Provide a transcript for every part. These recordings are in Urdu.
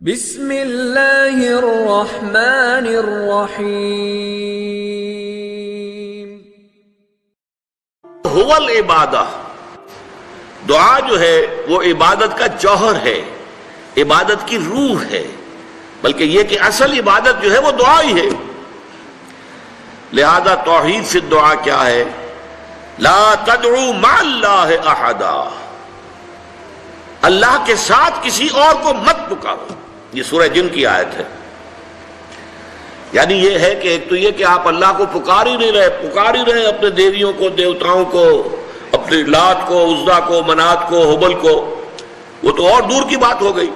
بسم اللہ الرحمن الرحیم۔ هو العبادہ، دعا جو ہے وہ عبادت کا جوہر ہے، عبادت کی روح ہے، بلکہ یہ کہ اصل عبادت جو ہے وہ دعا ہی ہے۔ لہذا توحید سے دعا کیا ہے؟ لا تدعو مع اللہ احدا، اللہ کے ساتھ کسی اور کو مت پکارو۔ یہ سورہ جن کی آیت ہے۔ یعنی یہ ہے کہ ایک تو یہ کہ آپ اللہ کو پکار ہی رہے اپنے دیویوں کو، دیوتاؤں کو، اپنے لات کو، عزا کو، منات کو، حبل کو، وہ تو اور دور کی بات ہو گئی۔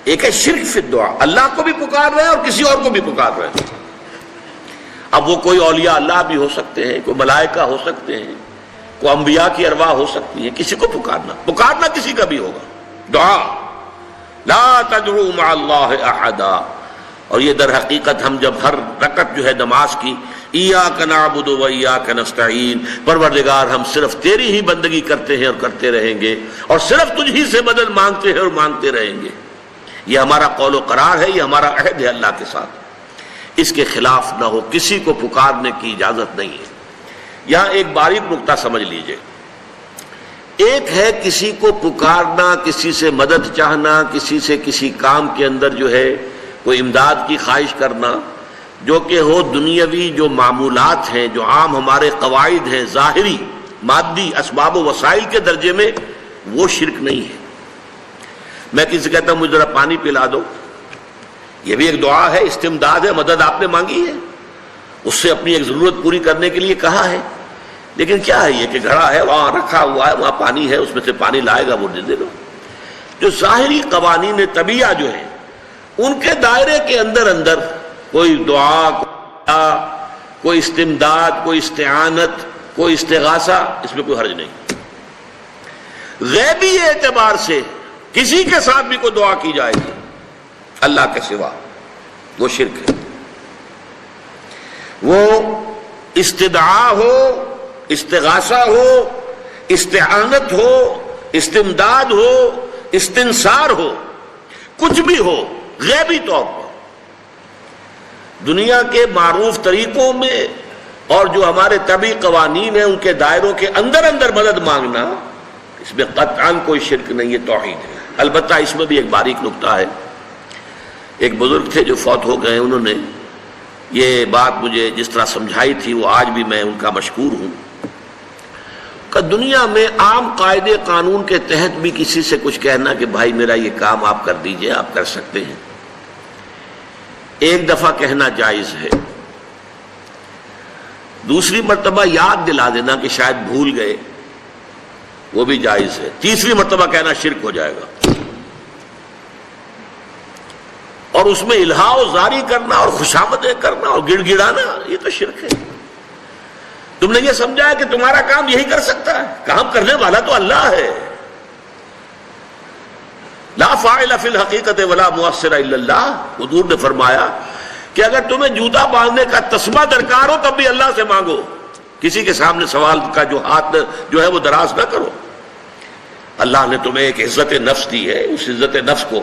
ایک ہے شرک فی الدعا، اللہ کو بھی پکار رہے ہیں اور کسی اور کو بھی پکار رہے ہیں۔ اب وہ کوئی اولیاء اللہ بھی ہو سکتے ہیں، کوئی ملائکہ ہو سکتے ہیں، کوئی انبیاء کی ارواح ہو سکتی ہیں، کسی کو پکارنا کسی کا بھی ہوگا۔ دعا لا تدعو مع اللہ احدا، اور یہ در حقیقت ہم جب ہر رکعت جو ہے نماز کی ایاک نعبد و ایاک نستعین، پروردگار ہم صرف تیری ہی بندگی کرتے ہیں اور کرتے رہیں گے، اور صرف تجھ ہی سے مدد مانگتے ہیں اور مانگتے رہیں گے، یہ ہمارا قول و قرار ہے، یہ ہمارا عہد ہے اللہ کے ساتھ۔ اس کے خلاف نہ ہو، کسی کو پکارنے کی اجازت نہیں ہے۔ یہاں ایک باریک نکتہ سمجھ لیجئے۔ ایک ہے کسی کو پکارنا، کسی سے مدد چاہنا، کسی سے کسی کام کے اندر جو ہے کوئی امداد کی خواہش کرنا، جو کہ ہو دنیاوی جو معمولات ہیں، جو عام ہمارے قواعد ہیں، ظاہری مادی اسباب و وسائل کے درجے میں، وہ شرک نہیں ہے۔ میں کسی سے کہتا ہوں مجھے ذرا پانی پلا دو، یہ بھی ایک دعا ہے، استمداد ہے، مدد آپ نے مانگی ہے، اس سے اپنی ایک ضرورت پوری کرنے کے لیے کہا ہے۔ لیکن کیا ہے یہ کہ گھڑا ہے، وہاں رکھا ہوا ہے، وہاں پانی ہے، اس میں سے پانی لائے گا وہ دے دو۔ جو ظاہری قوانین طبیعہ جو ہیں، ان کے دائرے کے اندر کوئی دعا، کوئی استمداد، کوئی استعانت، کوئی استغاثہ، اس میں کوئی حرج نہیں۔ غیبی اعتبار سے کسی کے ساتھ بھی کوئی دعا کی جائے گی اللہ کے سوا، وہ شرک ہے۔ وہ استدعا ہو، استغاثہ ہو، استعانت ہو، استمداد ہو، استنصار ہو، کچھ بھی ہو، غیبی طور پر دنیا کے معروف طریقوں میں اور جو ہمارے طبعی قوانین ہیں ان کے دائروں کے اندر مدد مانگنا، اس میں قطعاً کوئی شرک نہیں ہے، توحید ہے۔ البتہ اس میں بھی ایک باریک نکتہ ہے۔ ایک بزرگ تھے جو فوت ہو گئے، انہوں نے یہ بات مجھے جس طرح سمجھائی تھی، وہ آج بھی میں ان کا مشکور ہوں، کہ دنیا میں عام قاعدے قانون کے تحت بھی کسی سے کچھ کہنا کہ بھائی میرا یہ کام آپ کر دیجئے، آپ کر سکتے ہیں، ایک دفعہ کہنا جائز ہے، دوسری مرتبہ یاد دلا دینا کہ شاید بھول گئے، وہ بھی جائز ہے، تیسری مرتبہ کہنا شرک ہو جائے گا۔ اور اس میں الہا و زاری کرنا اور خوشامدیں کرنا اور گڑ گڑانا، یہ تو شرک ہے۔ تم نے یہ سمجھا ہے کہ تمہارا کام یہی کر سکتا ہے، کام کرنے والا تو اللہ ہے۔ لا فاعل فی الحقیقت ولا مؤثر الا اللہ، حضور نے فرمایا کہ اگر تمہیں جوتا باندھنے کا تسمہ درکار ہو تب بھی اللہ سے مانگو، کسی کے سامنے سوال کا جو ہاتھ جو ہے وہ دراز نہ کرو۔ اللہ نے تمہیں ایک عزت نفس دی ہے، اس عزت نفس کو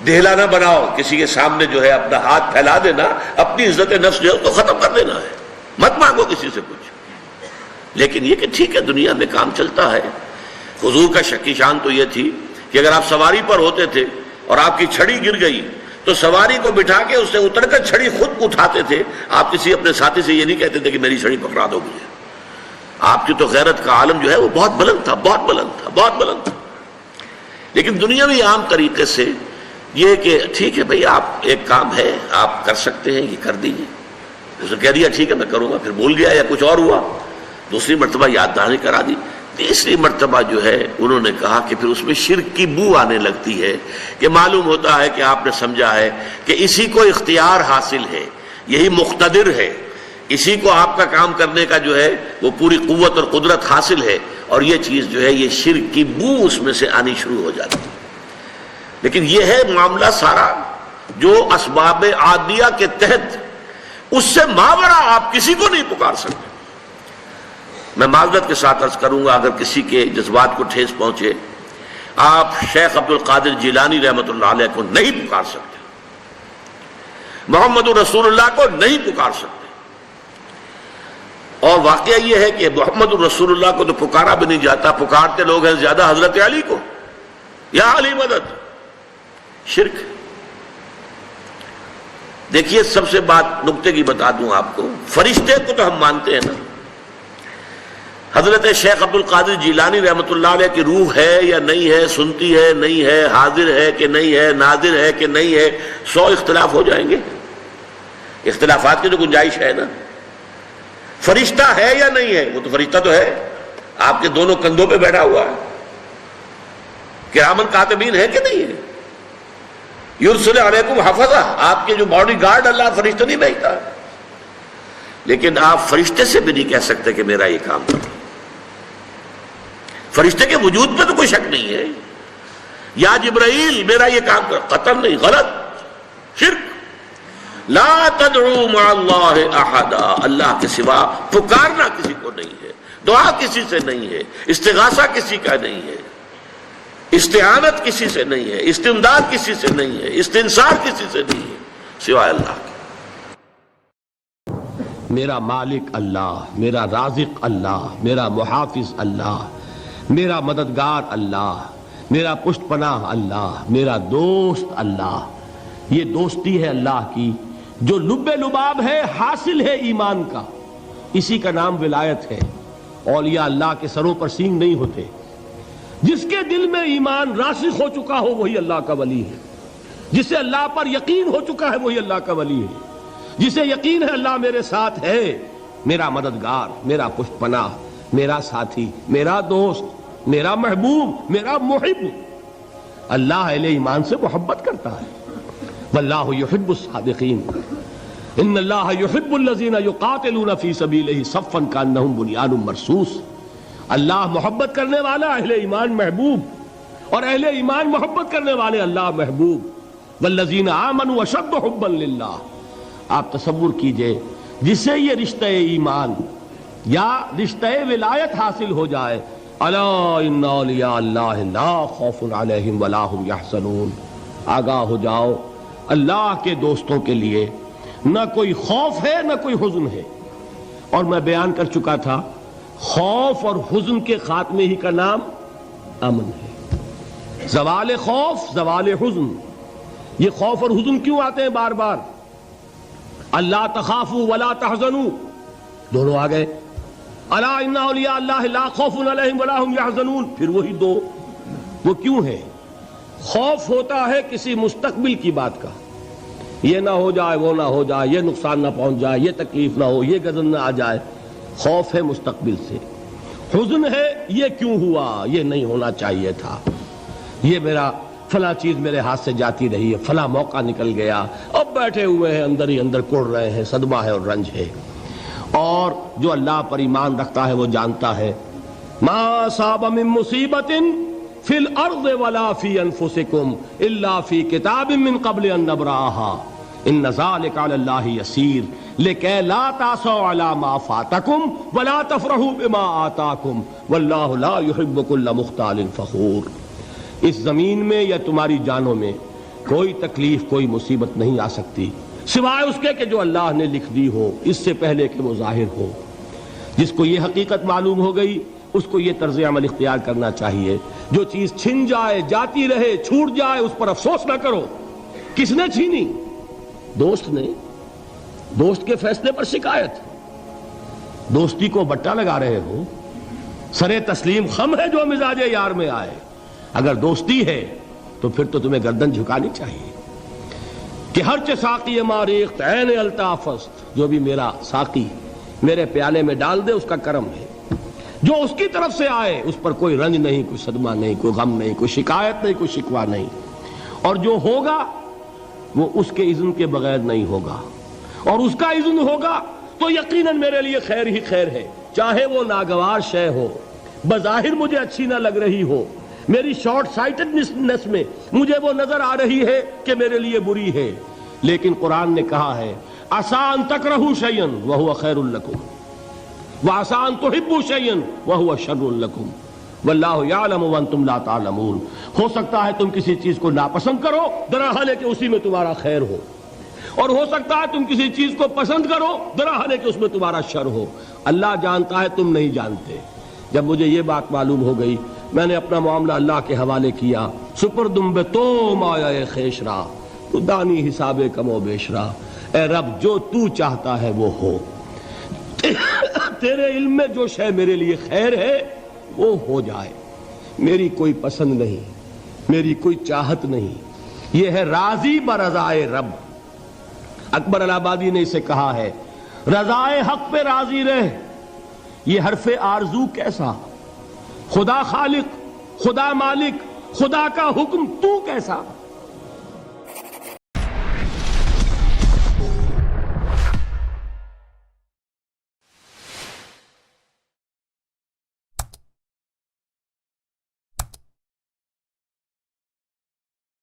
دہلا نہ بناؤ، کسی کے سامنے جو ہے اپنا ہاتھ پھیلا دینا، اپنی عزت نفس جو ہے تو ختم کر دینا ہے، مت مانگو کسی سے کچھ۔ لیکن یہ کہ ٹھیک ہے دنیا میں کام چلتا ہے۔ حضور کا شکی شان تو یہ تھی کہ اگر آپ سواری پر ہوتے تھے اور آپ کی چھڑی گر گئی تو سواری کو بٹھا کے اس سے اتر کر چھڑی خود اٹھاتے تھے، آپ کسی اپنے ساتھی سے یہ نہیں کہتے تھے کہ میری چھڑی پکڑا دو مجھے۔ آپ کی تو غیرت کا عالم جو ہے وہ بہت بلند تھا، بہت بلند تھا، بہت بلند تھا۔ لیکن دنیاوی عام طریقے سے یہ کہ ٹھیک ہے بھئی آپ ایک کام ہے آپ کر سکتے ہیں، یہ کر دیجئے۔ اس نے کہہ دیا ٹھیک ہے میں کروں گا، پھر بھول گیا یا کچھ اور ہوا، دوسری مرتبہ یاد دہانی کرا دی، تیسری مرتبہ جو ہے انہوں نے کہا کہ پھر اس میں شرک کی بو آنے لگتی ہے، کہ معلوم ہوتا ہے کہ آپ نے سمجھا ہے کہ اسی کو اختیار حاصل ہے، یہی مقتدر ہے، اسی کو آپ کا کام کرنے کا جو ہے وہ پوری قوت اور قدرت حاصل ہے، اور یہ چیز جو ہے یہ شرک کی بو اس میں سے آنی شروع ہو جاتی ہے۔ لیکن یہ ہے معاملہ سارا جو اسباب عادیہ کے تحت، اس سے ماورا آپ کسی کو نہیں پکار سکتے۔ میں معذرت کے ساتھ عرض کروں گا اگر کسی کے جذبات کو ٹھیس پہنچے، آپ شیخ عبد القادر جیلانی رحمۃ اللہ علیہ کو نہیں پکار سکتے، محمد رسول اللہ کو نہیں پکار سکتے۔ اور واقعہ یہ ہے کہ محمد رسول اللہ کو تو پکارا بھی نہیں جاتا، پکارتے لوگ ہیں زیادہ حضرت علی کو، یا علی مدد، شرک۔ دیکھیے سب سے بات نکتے کی بتا دوں آپ کو، فرشتے کو تو ہم مانتے ہیں نا، حضرت شیخ عبد القادر جیلانی رحمۃ اللہ علیہ کی روح ہے یا نہیں ہے، سنتی ہے نہیں ہے، حاضر ہے کہ نہیں ہے، ناظر ہے کہ نہیں ہے، 100 اختلاف ہو جائیں گے، اختلافات کی تو گنجائش ہے نا۔ فرشتہ ہے یا نہیں ہے؟ وہ تو فرشتہ تو ہے، آپ کے دونوں کندھوں پہ بیٹھا ہوا ہے، کرامن کاتبین ہے کہ نہیں ہے؟ یرسل علیکم حفظہ، آپ کے جو باڈی گارڈ اللہ فرشتہ نہیں بھیجتا، لیکن آپ فرشتے سے بھی نہیں کہہ سکتے کہ میرا یہ کام کرو۔ فرشتے کے وجود پہ تو کوئی شک نہیں ہے، یا جبرائیل میرا یہ کام کرو، قطعاً نہیں، غلط، شرک۔ لا تدعو مع اللہ احدا، اللہ کے سوا پکارنا کسی کو نہیں ہے، دعا کسی سے نہیں ہے، استغاثہ کسی کا نہیں ہے، استعانت کسی سے نہیں ہے، استمداد کسی سے نہیں ہے، استنصار کسی سے نہیں ہے سوائے اللہ کے۔ میرا مالک اللہ، میرا رازق اللہ، میرا محافظ اللہ، میرا مددگار اللہ، میرا پشت پناہ اللہ، میرا دوست اللہ۔ یہ دوستی ہے اللہ کی جو لب لباب ہے، حاصل ہے ایمان کا، اسی کا نام ولایت ہے۔ اولیاء اللہ کے سروں پر سینگ نہیں ہوتے، جس کے دل میں ایمان راسخ ہو چکا ہو وہی اللہ کا ولی ہے، جسے اللہ پر یقین ہو چکا ہے وہی اللہ کا ولی ہے، جسے یقین ہے اللہ میرے ساتھ ہے، میرا مددگار، میرا پشت پناہ، میرا ساتھی، میرا دوست، میرا محبوب، میرا محب۔ اللہ اہل ایمان سے محبت کرتا ہے، واللہ یحب الصادقین، ان اللہ یحب الذین یقاتلون فی سبیلہ صفا کانہم بنیان مرصوص۔ اللہ محبت کرنے والا، اہل ایمان محبوب، اور اہل ایمان محبت کرنے والے اللہ محبوب۔ والذین آمنوا اشد حبا للہ۔ آپ تصور کیجئے جسے یہ رشتہ ایمان یا رشتہ ولایت حاصل ہو جائے، الا ان اولیاء اللہ لا خوف علیہم ولا هم یحزنون، آگاہ ہو جاؤ اللہ کے دوستوں کے لیے نہ کوئی خوف ہے نہ کوئی حزن ہے۔ اور میں بیان کر چکا تھا، خوف اور حزن کے خاتمے ہی کا نام امن ہے۔ زوال خوف، زوال حزن۔ یہ خوف اور حزن کیوں آتے ہیں بار بار؟ اللہ تخافوا ولا تحزنوا، دونوں آ گئے۔ الا ان اولیاء اللہ لا خوف علیہم ولا هم یحزنون، پھر وہی دو۔ وہ کیوں ہے؟ خوف ہوتا ہے کسی مستقبل کی بات کا، یہ نہ ہو جائے، وہ نہ ہو جائے، یہ نقصان نہ پہنچ جائے، یہ تکلیف نہ ہو، یہ غضب نہ آ جائے، خوف ہے مستقبل سے۔ حزن ہے یہ کیوں ہوا، یہ نہیں ہونا چاہیے تھا، یہ میرا فلاں چیز میرے ہاتھ سے جاتی رہی ہے، فلاں موقع نکل گیا، اب بیٹھے ہوئے ہیں اندر ہی اندر کڑ رہے ہیں، صدمہ ہے اور رنج ہے۔ اور جو اللہ پر ایمان رکھتا ہے وہ جانتا ہے ما اصاب من مصیبت فی الارض ولا فی انفسکم الا فی کتاب من قبل ان نبرأها ان ذلک علی اللہ یسیر لکی لا تعصوا علی ما فاتکم ولا تفرحوا بما آتاکم واللہ لا یحب کل مختال فخور۔ اس زمین میں یا تمہاری جانوں میں کوئی تکلیف، کوئی مصیبت نہیں آ سکتی سوائے اس کے کہ جو اللہ نے لکھ دی ہو، اس سے پہلے کہ وہ ظاہر ہو۔ جس کو یہ حقیقت معلوم ہو گئی اس کو یہ طرز عمل اختیار کرنا چاہیے، جو چیز چھن جائے، جاتی رہے، چھوٹ جائے، اس پر افسوس نہ کرو۔ کس نے چھینی؟ دوست نے۔ دوست کے فیصلے پر شکایت، دوستی کو بٹا لگا رہے ہو، سرے تسلیم خم ہے جو مزاج یار میں آئے۔ اگر دوستی ہے تو پھر تو تمہیں گردن جھکانی چاہیے کہ ہر ساقی ماریخت عین الطافست، جو بھی میرا ساقی میرے پیالے میں ڈال دے اس کا کرم ہے، جو اس کی طرف سے آئے اس پر کوئی رنج نہیں، کوئی صدمہ نہیں، کوئی غم نہیں، کوئی شکایت نہیں، کوئی شکوہ نہیں، اور جو ہوگا وہ اس کے اذن کے بغیر نہیں ہوگا، اور اس کا اذن ہوگا تو یقیناً میرے لیے خیر ہی خیر ہے، چاہے وہ ناگوار شے ہو، بظاہر مجھے اچھی نہ لگ رہی ہو، میری شارٹ سائٹڈنس میں مجھے وہ نظر آ رہی ہے کہ میرے لیے بری ہے، لیکن قرآن نے کہا ہے عسیٰ ان تکرہوا شیئا وہو خیر لکم وعسیٰ ان تحبوا شیئا وہو شر لکم واللہ یعلم وانتم لا تعلمون. ہو سکتا ہے تم کسی چیز کو ناپسند کرو دراحال کہ اسی میں تمہارا خیر ہو، اور ہو سکتا ہے تم کسی چیز کو پسند کرو دراحال کہ اس میں تمہارا شر ہو. اللہ جانتا ہے، تم نہیں جانتے. جب مجھے یہ بات معلوم ہو گئی میں نے اپنا معاملہ اللہ کے حوالے کیا. سپردم بے تو مایا خیش را تو دانی حساب کم و بیش را. اے رب جو تو چاہتا ہے وہ ہو، تیرے علم میں جو شے میرے لیے خیر ہے وہ ہو جائے. میری کوئی پسند نہیں، میری کوئی چاہت نہیں، یہ ہے راضی برضائے رب. اکبر الہ آبادی نے اسے کہا ہے رضائے حق پہ راضی رہ. یہ حرف آرزو کیسا؟ خدا خالق، خدا مالک، خدا کا حکم تو کیسا؟